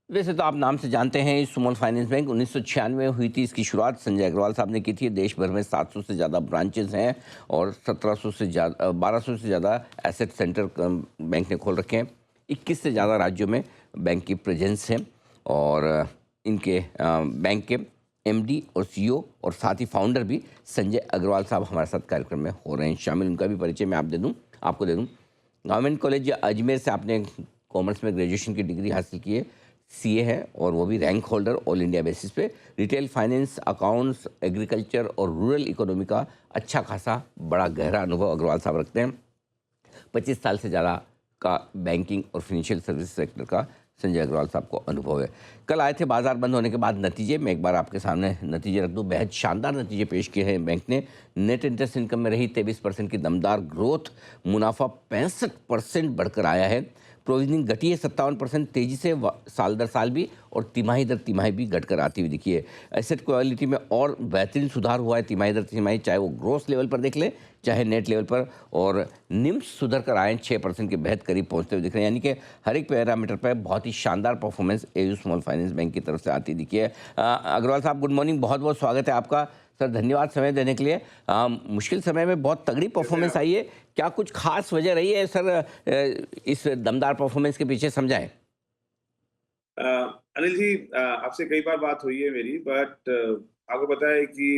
वैसे तो आप नाम से जानते हैं स्मॉल फाइनेंस बैंक 1996 में हुई थी। इसकी शुरुआत संजय अग्रवाल साहब ने की थी। देश भर में 700 से ज़्यादा ब्रांचेज हैं और 1700 से ज़्यादा 1200 से ज़्यादा एसेट सेंटर बैंक ने खोल रखे हैं। 21 से ज़्यादा राज्यों में बैंक की प्रेजेंस है और इनके बैंक के एमडी और सीईओ और साथ ही फाउंडर भी संजय अग्रवाल साहब हमारे साथ कार्यक्रम में हो रहे हैं शामिल। उनका भी परिचय मैं आपको दे दूँ। गवर्नमेंट कॉलेज अजमेर से आपने कॉमर्स में ग्रेजुएशन की डिग्री हासिल की है। सीए है और वो भी rank holder all India basis पे। रिटेल फाइनेंस, अकाउंट्स, एग्रीकल्चर और रूरल इकोनॉमी का अच्छा खासा बड़ा गहरा अनुभव अग्रवाल साहब रखते हैं। 25 साल से ज़्यादा का बैंकिंग और फाइनेंशियल सर्विस सेक्टर का संजय अग्रवाल साहब को अनुभव है। कल आए थे बाजार बंद होने के बाद नतीजे। मैं एक बार आपके सामने नतीजे रख दूं। बेहद शानदार नतीजे पेश किए हैं बैंक ने। नेट इंटरेस्ट इनकम में रही 23% की दमदार ग्रोथ। मुनाफा 65% बढ़कर आया है। प्रोविजनिंग घटी है 57% तेजी से साल दर साल भी और तिमाही दर तिमाही भी घटकर आती हुई दिखी है। एसेट क्वालिटी में और बेहतरीन सुधार हुआ है तिमाही दर तिमाही, चाहे वो ग्रोस लेवल पर देख लें चाहे नेट लेवल पर। और निम्स सुधर कर आए 6% के बेहद करीब पहुंचते हुए दिख रहे हैं। यानी कि हर एक पैरामीटर पर बहुत ही शानदार performance AU small finance bank की तरफ से आती दिखी है। अग्रवाल साहब, गुड मॉर्निंग, बहुत बहुत स्वागत है आपका। सर, धन्यवाद समय देने के लिए। मुश्किल समय में बहुत तगड़ी परफॉर्मेंस आई है। क्या कुछ खास वजह रही है सर इस दमदार परफॉर्मेंस के पीछे, समझाएं। अ, अनिल जी, आपसे कई बार बात हुई है मेरी, बट आपको पता है कि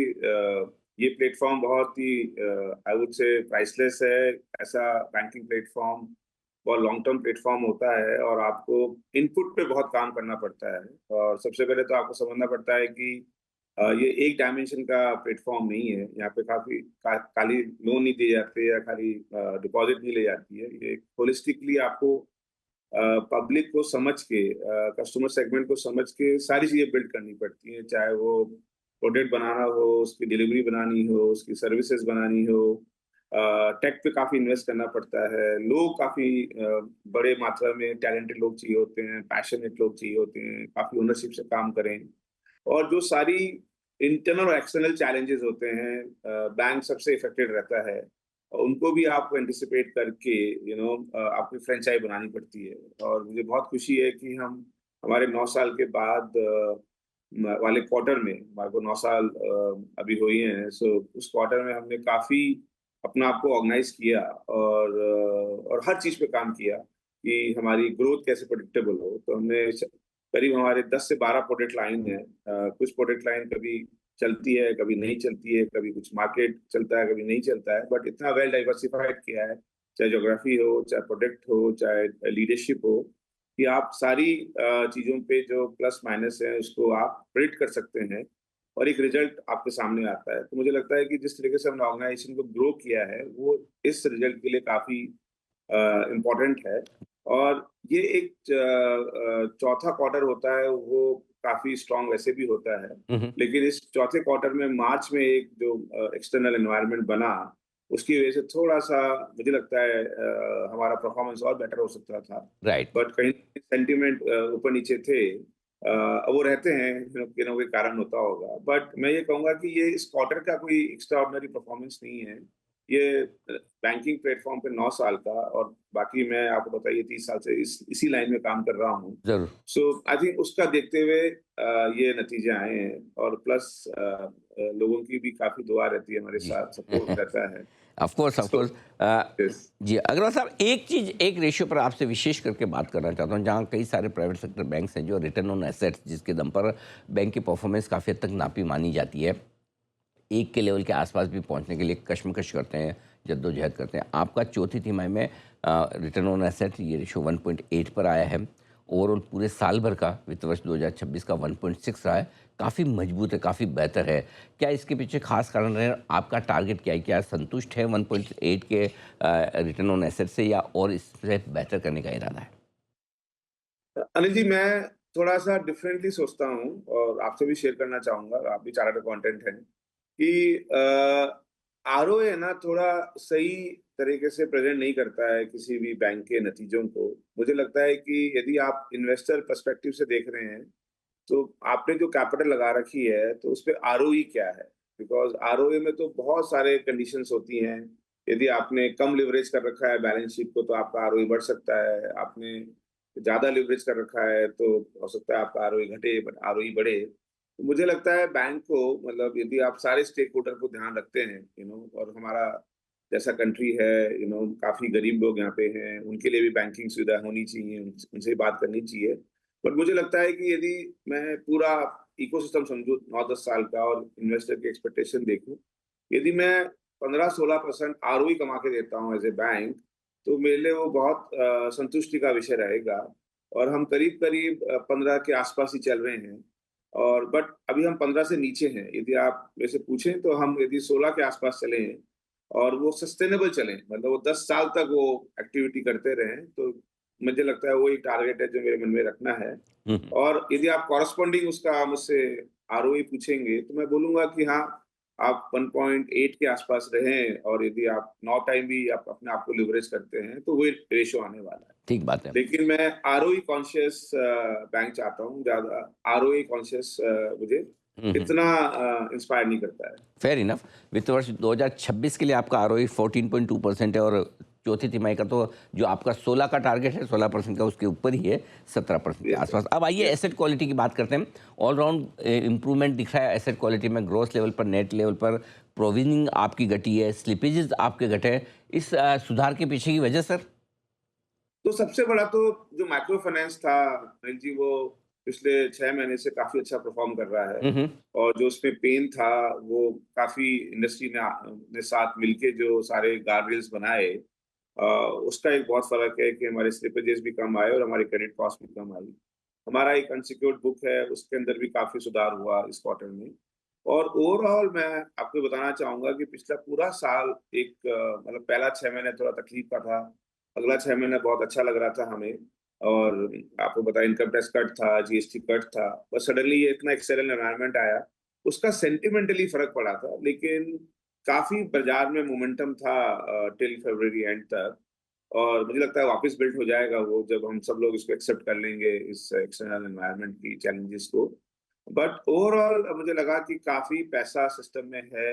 ये प्लेटफॉर्म बहुत ही आई वुड से प्राइसलेस है। ऐसा बैंकिंग प्लेटफॉर्म बहुत लॉन्ग टर्म प्लेटफॉर्म होता है और आपको इनपुट पे बहुत काम करना पड़ता है। और सबसे पहले तो आपको समझना पड़ता है कि ये एक डायमेंशन का प्लेटफॉर्म नहीं है। यहाँ पे खाली लोन नहीं दिए जाते या खाली डिपॉजिट नहीं ले जाती है। ये होलिस्टिकली आपको पब्लिक को समझ के, कस्टमर सेगमेंट को समझ के सारी चीज़ें बिल्ड करनी पड़ती हैं, चाहे वो प्रोडक्ट बनाना हो, उसकी डिलीवरी बनानी हो, उसकी सर्विसेज बनानी हो। टेक पे काफ़ी इन्वेस्ट करना पड़ता है। लोग काफ़ी बड़े मात्रा में टैलेंटेड लोग चाहिए होते हैं, पैशनेट लोग चाहिए होते हैं, काफ़ी ओनरशिप से काम करें। और जो सारी इंटरनल और एक्सटर्नल चैलेंजेस होते हैं, बैंक सबसे इफेक्टेड रहता है। और उनको भी आपको एंटिसिपेट करके आपकी फ्रेंचाइज़ बनानी पड़ती है। और मुझे बहुत खुशी है कि हम हमारे 9 साल के बाद वाले क्वार्टर में, हमारे को 9 साल अभी हुए हैं। सो उस क्वार्टर में हमने काफ़ी अपना आप को ऑर्गेनाइज़ किया और हर चीज़ पे काम किया कि हमारी ग्रोथ कैसे प्रेडिक्टेबल हो। तो हमने करीब हमारे 10 से 12 प्रोडक्ट लाइन है। कुछ प्रोडक्ट लाइन कभी चलती है, कभी नहीं चलती है, कभी कुछ मार्केट चलता है, कभी नहीं चलता है, बट इतना वेल डाइवर्सिफाइड किया है, चाहे ज्योग्राफी हो, चाहे प्रोडक्ट हो, चाहे लीडरशिप हो, कि आप सारी चीज़ों पे जो प्लस माइनस है, उसको आप प्रेडिक्ट कर सकते हैं और एक रिजल्ट आपके सामने आता है। तो मुझे लगता है कि जिस तरीके से हमने ऑर्गेनाइजेशन को ग्रो किया है, वो इस रिजल्ट के लिए काफ़ी इम्पोर्टेंट है। और ये एक चौथा क्वार्टर होता है, वो काफ़ी स्ट्रॉन्ग वैसे भी होता है। हम्म। लेकिन इस चौथे क्वार्टर में मार्च में एक जो एक्सटर्नल एनवायरनमेंट बना, उसकी वजह से थोड़ा-सा मुझे लगता है हमारा परफॉर्मेंस और बेटर हो सकता था। राइट। बट कहीं सेंटिमेंट ऊपर-नीचे थे। वो रहते हैं, कोई ना कोई कारण होता होगा। बट मैं ये कहूँगा कि ये इस क्वार्टर का कोई एक्स्ट्राऑर्डिनरी परफॉर्मेंस नहीं है। ये बैंकिंग प्लेटफ़ॉर्म पे 9 साल का, और बाकी मैं आपको बताइए 30 साल से इसी लाइन में काम कर रहा हूँ। जरूर। सो आई थिंक उसका देखते हुए ये नतीजे आए हैं। और प्लस लोगों की भी काफ़ी दुआ रहती है हमारे जी। साथ, सपोर्ट रहता है। Of course, of so course. Yes. जी अग्रवाल साहब, एक चीज, एक रेशियो पर आपसे विशेष करके बात करना चाहता हूँ, जहाँ कई सारे प्राइवेट सेक्टर बैंक्स हैं जो रिटर्न ऑन एसेट्स जिसके दम पर बैंक की परफॉर्मेंस काफ़ी हद तक नापी मानी जाती है, एक के लेवल के आसपास भी पहुंचने के लिए कशमकश करते हैं, जद्दोजहद करते हैं। आपका चौथी तिमाही में रिटर्न ऑन एसेट ये रेशो 1.8 पर आया है। ओवरऑल पूरे साल भर का वित्त वर्ष 2026 का 1.6 रहा है। काफ़ी मजबूत है, काफ़ी बेहतर है। क्या इसके पीछे खास कारण रहे? आपका टारगेट क्या है? क्या संतुष्ट है 1.8 के रिटर्न ऑन एसेट से, या और इससे बेहतर करने का इरादा है? अनिल जी, मैं थोड़ा-सा डिफरेंटली सोचता हूँ और आपसे भी शेयर करना चाहूँगा, आप भी चार्टर्ड अकाउंटेंट हैं, कि आरओए ना थोड़ा सही तरीके से प्रेज़ेंट नहीं करता है किसी भी बैंक के नतीजों को। मुझे लगता है कि यदि आप इन्वेस्टर पर्सपेक्टिव से देख रहे हैं, तो आपने जो कैपिटल लगा रखी है, तो उसपे आरओई क्या है? बिकॉज़ आरओए में तो बहुत सारे कंडीशंस होती हैं। यदि आपने कम लिवरेज कर रखा है बैलेंस शीट को, तो आपका आरओई बढ़ सकता है। आपने ज़्यादा लिवरेज कर रखा है तो हो सकता है आपका आरओई घटे, बट आरओई बढ़े। तो मुझे लगता है बैंक को, मतलब यदि आप सारे स्टेक होल्डर को ध्यान रखते हैं, और हमारा जैसा कंट्री है, काफ़ी गरीब लोग यहाँ पे हैं, उनके लिए भी बैंकिंग सुविधा होनी चाहिए, उनसे बात करनी चाहिए। बट मुझे लगता है कि यदि मैं पूरा इकोसिस्टम समझूँ 9-10 साल का और इन्वेस्टर की एक्सपेक्टेशन देखूँ, यदि मैं 15-16% आरओई कमा के देता हूँ एज़ ए बैंक, तो मेरे लिए वो बहुत संतुष्टि का विषय रहेगा। और हम करीब-करीब 15 के आस-पास ही चल रहे हैं, और बट अभी हम 15 से नीचे हैं। यदि आप मेरे से पूछें तो हम यदि 16 के आस-पास चले हैं और वो सस्टेनेबल चलें, मतलब वो 10 साल तक वो एक्टिविटी करते रहें, तो मुझे लगता है वो एक टारगेट है जो मेरे मन में रखना है। हुँ, हुँ। और यदि आप कॉरेस्पॉन्डिंग उसका मुझसे आरओई पूछेंगे, तो मैं बोलूँगा कि हाँ, आप 1.8 के आसपास रहें, और यदि आप 9 टाइम भी आप अपने आप को लिवरेज करते हैं, तो वही रेशियो आने वाला है। ठीक बात है। लेकिन मैं आरओई कॉन्शियस बैंक चाहता हूँ, ज़्यादा आरओई कॉन्शियस मुझे हुँ, हुँ। इतना इंस्पायर नहीं करता है। Fair enough. वित्त वर्ष 2026 के लिए आपका आरओई 14.2% है और चौथी तिमाही का तो जो आपका 16 का टारगेट है 16% का उसके ऊपर ही है, 17% के यस सर, आसपास। अब आइए यस। एसेट क्वालिटी की बात करते हैं। ऑलराउंड इम्प्रूवमेंट दिख रहा है एसेट क्वालिटी में, ग्रोथ लेवल पर, नेट लेवल पर, प्रोविजनिंग आपकी घटी है, स्लिपेजेस आपके घटे हैं। इस सुधार के पीछे की वजह सर? तो सबसे बड़ा तो जो माइक्रो फाइनेंस था अनिल जी, वो पिछले 6 महीने से काफ़ी अच्छा परफ़ॉर्म कर रहा है। हुँ, हुँ। और जो उसमें पेन था, वो काफ़ी इंडस्ट्री ने साथ मिलके जो सारे गार्डरेल्स बनाए, अ, उसका एक बहुत फ़र्क है कि हमारे स्लिपेजेस भी कम आए और हमारी क्रेडिट कॉस्ट भी कम आई। हमारा एक अनसिक्योर्ड बुक है, उसके अंदर भी काफ़ी सुधार हुआ इस क्वार्टर में। और ओवरऑल मैं आपको बताना चाहूँगा कि पिछला पूरा साल एक मतलब पहला 6 महीने थोड़ा तकलीफ का था, अगला 6 महीने बहुत अच्छा लग रहा था हमें। और आपको पता है इनकम टैक्स कट था, जीएसटी कट था, बस सडनली ये इतना एक्सेलेंट एनवायरनमेंट आया, उसका सेंटिमेंटली फ़र्क पड़ा था, लेकिन काफ़ी बाज़ार में मोमेंटम था टिल फरवरी एंड तक। और मुझे लगता है वापस बिल्ड हो जाएगा वो, जब हम सब लोग इसको एक्सेप्ट कर लेंगे, इस एक्सटर्नल एनवायरनमेंट की चैलेंजेस को। बट ओवरऑल मुझे लगा कि काफ़ी पैसा सिस्टम में है,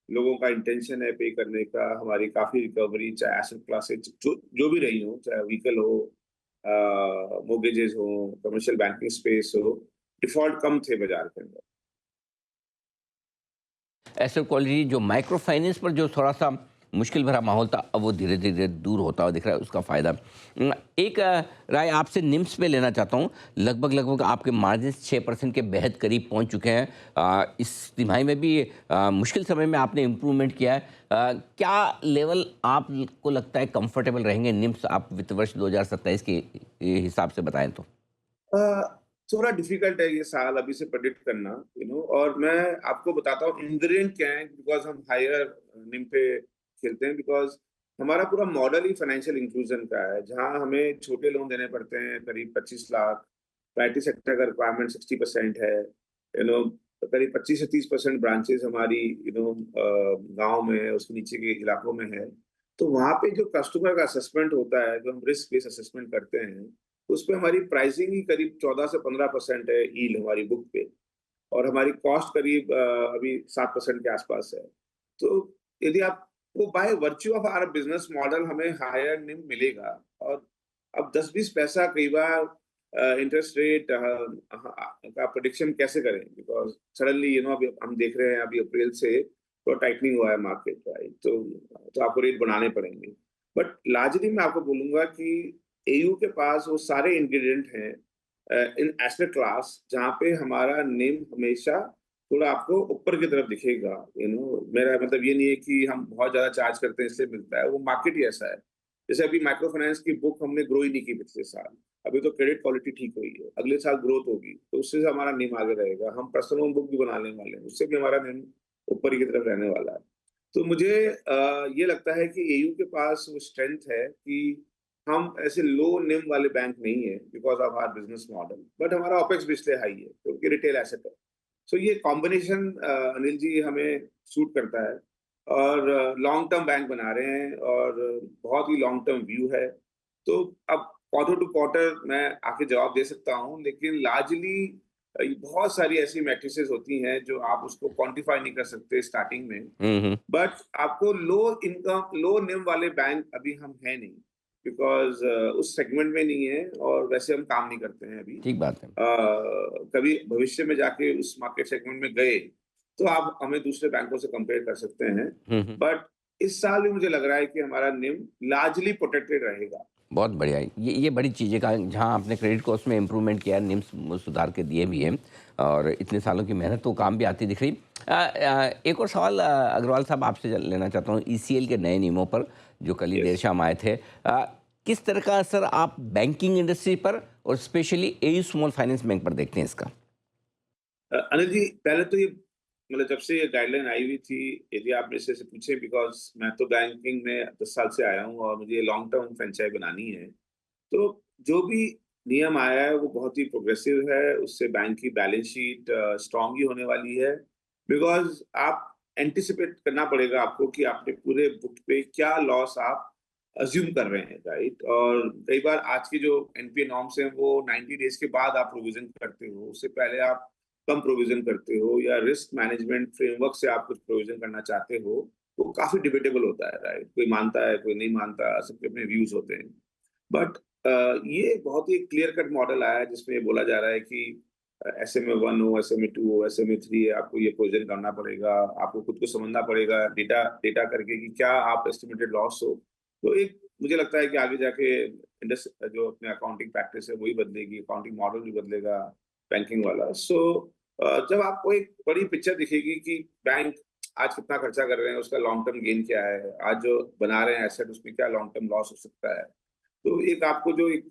लोगों का इंटेंशन है पे करने का, हमारी काफ़ी रिकवरी, चाहे एसेट क्लासेस जो जो भी रही हो, चाहे व्हीकल हो, मॉर्गेजेस हो, कमर्शियल बैंकिंग स्पेस हो, डिफ़ॉल्ट कम थे बाज़ार के अंदर। एसेट क्वालिटी जो माइक्रो फाइनेंस पर जो थोड़ा-सा मुश्किल भरा माहौल था, अब वो धीरे-धीरे दूर होता हुआ दिख रहा है, उसका फ़ायदा। एक राय आपसे निम्स पे लेना चाहता हूँ। लगभग आपके मार्जिन्स 6% के बेहद करीब पहुँच चुके हैं। इस तिमाही में भी मुश्किल समय में आपने इम्प्रूवमेंट किया है। क्या लेवल आपको लगता है कंफर्टेबल रहेंगे निम्स आप वित्त वर्ष 2027 के हिसाब से बताएँ तो? अ, थोड़ा डिफिकल्ट है ये साल अभी से प्रेडिक्ट करना, और मैं आपको बताता हूँ इंग्रेडिएंट क्या है, बिकॉज़ हम हायर निम पे खेलते हैं, बिकॉज़ हमारा पूरा मॉडल ही फाइनेंशियल इंक्लूजन का है, जहाँ हमें छोटे लोन देने पड़ते हैं करीब 25 लाख। आईटी सेक्टर का रिक्वायरमेंट 60% है, करीब 25 से 30% ब्रांचेस हमारी गाँव में है, उसके नीचे के इलाकों में है। तो वहाँ पे जो कस्टमर का असेसमेंट होता है, जो हम रिस्क बेस्ड असेसमेंट करते हैं, उसपे हमारी प्राइसिंग ही करीब 14 से 15% है यील्ड हमारी बुक पे, और हमारी कॉस्ट करीब अभी 7% के आसपास है। तो यदि आपको by virtue of our business model हमें हायर निम मिलेगा। और अब 10-20 पैसा कई बार इंटरेस्ट रेट का प्रेडिक्शन कैसे करें? बिकॉज़ सडनली अभी हम देख रहे हैं अभी अप्रैल से तो टाइटनिंग हुआ है मार्केट, राइट? तो आपको रेट बढ़ाने पड़ेंगे। बट लार्जली मैं आपको बोलूँगा कि एयू के पास वो सारे इंग्रीडिएंट हैं इन एसेट क्लास, जहाँ पे हमारा निम हमेशा थोड़ा आपको ऊपर की तरफ दिखेगा। मेरा मतलब ये नहीं है कि हम बहुत ज़्यादा चार्ज करते हैं इसलिए मिलता है, वो मार्केट ही ऐसा है। जैसे अभी माइक्रो फाइनेंस की बुक हमने ग्रो ही नहीं की पिछले साल, अभी तो क्रेडिट क्वालिटी ठीक हुई है, अगले साल ग्रोथ होगी, तो उससे हमारा निम आगे रहेगा। हम पर्सनल लोन बुक भी बनाने वाले हैं, उससे भी हमारा निम ऊपर ही की तरफ रहने वाला है। तो मुझे ये लगता है कि एयू के पास वो स्ट्रेंथ है कि हम ऐसे लो निम वाले बैंक नहीं है, because of our business model, but हमारा ओपेक्स भी इसलिए हाई है, क्योंकि रिटेल एसेट है। सो ये कॉम्बिनेशन अनिल जी हमें सूट करता है। और लॉन्ग टर्म बैंक बना रहे हैं, और बहुत ही लॉन्ग टर्म व्यू है। तो अब क्वार्टर टू क्वार्टर मैं आके जवाब दे सकता हूँ, लेकिन लार्जली बहुत सारी ऐसी मैट्रिसेस होती हैं जो आप उसको क्वांटिफाई नहीं कर सकते स्टार्टिंग में। हुँ, हुँ। बट आपको लो इनकम लो निम वाले बैंक अभी हम हैं नहीं। बिकॉज उस सेगमेंट में नहीं है और वैसे हम काम नहीं करते हैं अभी। ठीक बात है। कभी भविष्य में जाके उस मार्केट सेगमेंट में गए तो आप हमें दूसरे बैंकों से कंपेयर कर सकते हैं, हम्म। बट इस साल भी मुझे लग रहा है कि हमारा निम लार्जली प्रोटेक्टेड रहेगा। बहुत बढ़िया है। ये बड़ी चीज़ें का जहाँ आपने क्रेडिट कॉस्ट में इम्प्रूवमेंट किया, निम्स सुधार के दिए भी हैं और इतने सालों की मेहनत तो काम भी आती दिख रही। एक और सवाल अग्रवाल साहब आपसे लेना चाहता हूँ ईसीएल के नए नियमों पर जो कल ही देर यस। शाम आए थे। किस तरह का असर आप बैंकिंग इंडस्ट्री पर और specially AU small finance bank पर देखते हैं इसका? अनिल जी, पहले तो ये मतलब जब से ये गाइडलाइन आई हुई थी, यदि आप मेरे से पूछे, बिकॉज मैं तो बैंकिंग में 10 साल से आया हूँ और मुझे लॉन्ग टर्म फ्रेंचाइज बनानी है, तो जो भी नियम आया है वो बहुत ही प्रोग्रेसिव है। उससे बैंक की बैलेंस शीट स्ट्रांग ही होने वाली है, बिकॉज आप एंटिसिपेट करना पड़ेगा आपको कि आपने पूरे बुक पे क्या लॉस आप अज्यूम कर रहे हैं, राइट? और कई बार आज की जो एनपीए नॉर्म्स हैं वो 90 डेज के बाद आप प्रोविजन करते हो, उससे पहले आप कम प्रोविजन करते हो, या रिस्क मैनेजमेंट फ्रेमवर्क से आप कुछ प्रोविजन करना चाहते हो, वो काफी डिबेटेबल होता है, राइट? कोई मानता है, कोई नहीं मानता, सबके अपने व्यूज होते हैं। बट ये बहुत ही क्लियर कट मॉडल आया है जिसमें ये बोला जा रहा है कि एसएमए 1 हो, एसएमए 2 हो, एसएमए 3 है, आपको ये प्रोविजन करना पड़ेगा, आपको खुद को समझना पड़ेगा डेटा डेटा करके कि क्या आप एस्टिमेटेड लॉस हो। तो एक मुझे लगता है कि आगे जाके जो अपने अकाउंटिंग प्रैक्टिस है वही बदलेगी, अकाउंटिंग मॉडल भी बदलेगा बैंकिंग वाला। सो जब आपको एक बड़ी पिक्चर दिखेगी कि बैंक आज कितना खर्चा कर रहे हैं, उसका लॉन्ग टर्म गेन क्या है, आज जो बना रहे हैं एसेट उसमें क्या लॉन्ग टर्म लॉस हो सकता है, तो एक आपको जो एक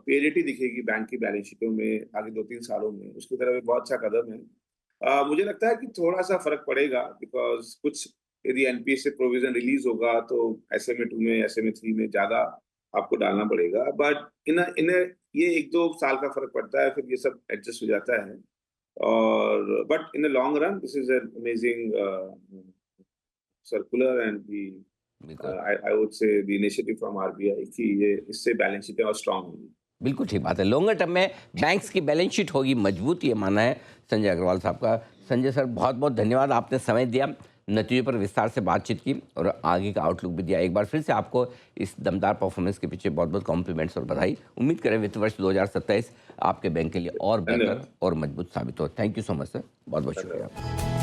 पेरिटी दिखेगी बैंक की बैलेंस शीटों में आगे 2-3 सालों में, उसकी तरफ एक बहुत अच्छा कदम है। मुझे लगता है कि थोड़ा-सा फ़र्क पड़ेगा, बिकॉज़ कुछ यदि एनपीए से प्रोविज़न रिलीज़ होगा तो एसएमए 2 में, एसएमए 3 में ज़्यादा आपको डालना पड़ेगा। बट इन अ ये 1-2 साल का फ़र्क पड़ता है, फिर ये सब एडजस्ट हो जाता है। और but in the long run this is an amazing circular and बिल्कुल। I would say the initiative from RBI कि ये इससे बैलेंस शीटें और स्ट्रांग होंगी। बिल्कुल ठीक बात है। लॉन्गर टर्म में बैंक्स की बैलेंस शीट होगी मजबूत, ये मानना है संजय अग्रवाल साहब का। संजय सर, बहुत बहुत धन्यवाद, आपने समय दिया, नतीजों पर विस्तार से बातचीत की और आगे का आउटलुक भी दिया। एक बार फिर से आपको इस दमदार परफॉर्मेंस के पीछे बहुत बहुत कॉम्प्लीमेंट्स और बधाई। उम्मीद करें वित्त वर्ष 2027 आपके बैंक के लिए और बेहतर धन्यवाद। और मजबूत साबित हो। Thank you so much sir, बहुत बहुत शुक्रिया। धन्यवाद।